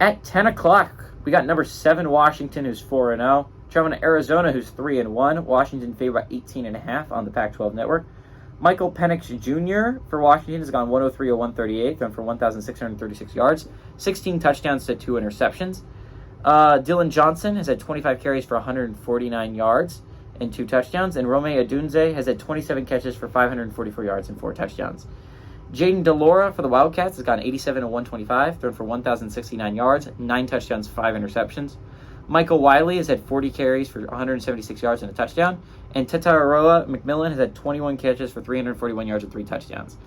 At 10 o'clock, we got number 7 Washington, who's 4-0. Traveling to Arizona, who's 3-1. Washington favored by 18.5 on the Pac-12 network. Michael Penix Jr. for Washington has gone 103 of 138, thrown for 1,636 yards, 16 touchdowns to 2 interceptions. Dylan Johnson has had 25 carries for 149 yards and 2 touchdowns, and Rome Odunze has had 27 catches for 544 yards and 4 touchdowns. Jaden DeLora for the Wildcats has gone 87 of 125, thrown for 1,069 yards, 9 touchdowns, 5 interceptions. Michael Wiley has had 40 carries for 176 yards and a touchdown, and Tataroa McMillan has had 21 catches for 341 yards and 3 touchdowns.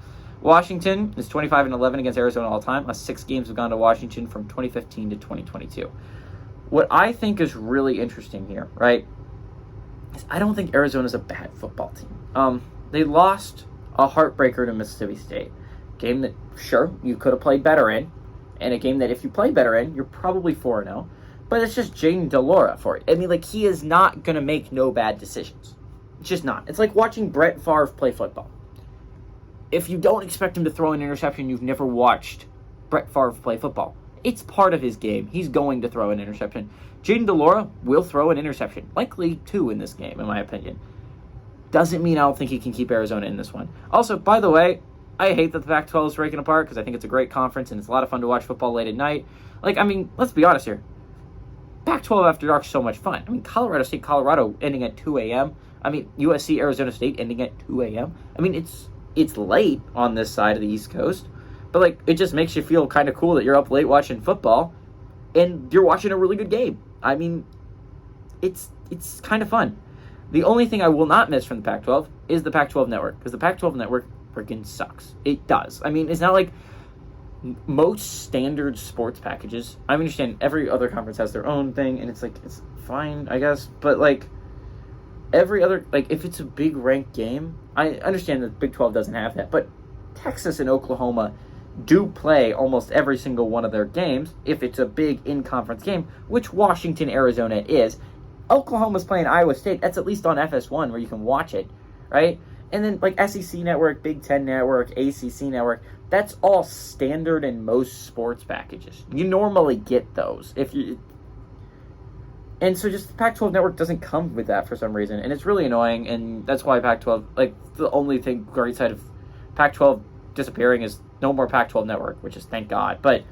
Washington is 25-11 against Arizona all time. 6 games have gone to Washington from 2015 to 2022. What I think is really interesting here, right, is I don't think Arizona's a bad football team. They lost a heartbreaker to Mississippi State. Game that, sure, you could have played better in, and a game that if you play better in, you're probably 4-0. But it's just Jaden DeLora for it. I mean, like, he is not going to make no bad decisions. It's just not. It's like watching Brett Favre play football. If you don't expect him to throw an interception, you've never watched Brett Favre play football. It's part of his game. He's going to throw an interception. Jaden DeLora will throw an interception. Likely 2 in this game, in my opinion. Doesn't mean I don't think he can keep Arizona in this one. Also, by the way, I hate that the Pac-12 is breaking apart because I think it's a great conference and it's a lot of fun to watch football late at night. Like, I mean, let's be honest here. Pac-12 After Dark is so much fun. I mean, Colorado State, Colorado ending at 2 a.m. I mean, USC, Arizona State ending at 2 a.m. I mean, it's late on this side of the East Coast, but, like, it just makes you feel kind of cool that you're up late watching football and you're watching a really good game. I mean, it's kind of fun. The only thing I will not miss from the Pac-12 is the Pac-12 network, because the Pac-12 network freaking sucks. It does. I mean, it's not like most standard sports packages. I understand every other conference has their own thing, and it's like, it's fine, I guess, but like every other, like if it's a big ranked game, I understand that Big 12 doesn't have that, but Texas and Oklahoma do play almost every single one of their games if it's a big in-conference game, which Washington, Arizona is. Oklahoma's playing Iowa State. That's at least on FS1 where you can watch it, right? And then like SEC Network, Big Ten Network, ACC Network, that's all standard in most sports packages. You normally get those. And so just the Pac-12 Network doesn't come with that for some reason, and it's really annoying, and that's why Pac-12, like, the only great side of Pac-12 disappearing is no more Pac-12 Network, which is thank God. But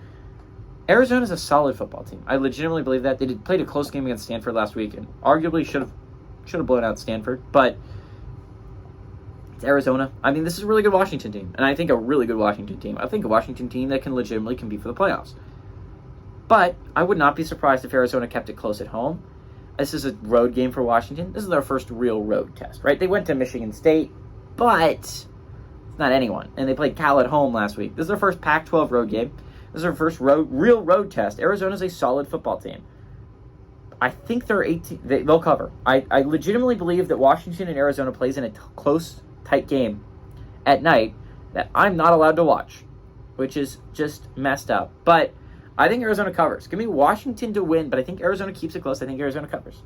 Arizona's a solid football team. I legitimately believe that. They played a close game against Stanford last week, and arguably should have blown out Stanford, but it's Arizona. I mean, this is a really good Washington team, and I think a really good Washington team. I think a Washington team that can legitimately compete for the playoffs. But I would not be surprised if Arizona kept it close at home. This is a road game for Washington. This is their first real road test, right? They went to Michigan State, but it's not anyone. And they played Cal at home last week. This is their first Pac-12 road game. This is their first real road test. Arizona's a solid football team. I think they're 18. They'll cover. I legitimately believe that Washington and Arizona plays in a close, tight game at night that I'm not allowed to watch, which is just messed up. But I think Arizona covers. Give me Washington to win, but I think Arizona keeps it close. I think Arizona covers.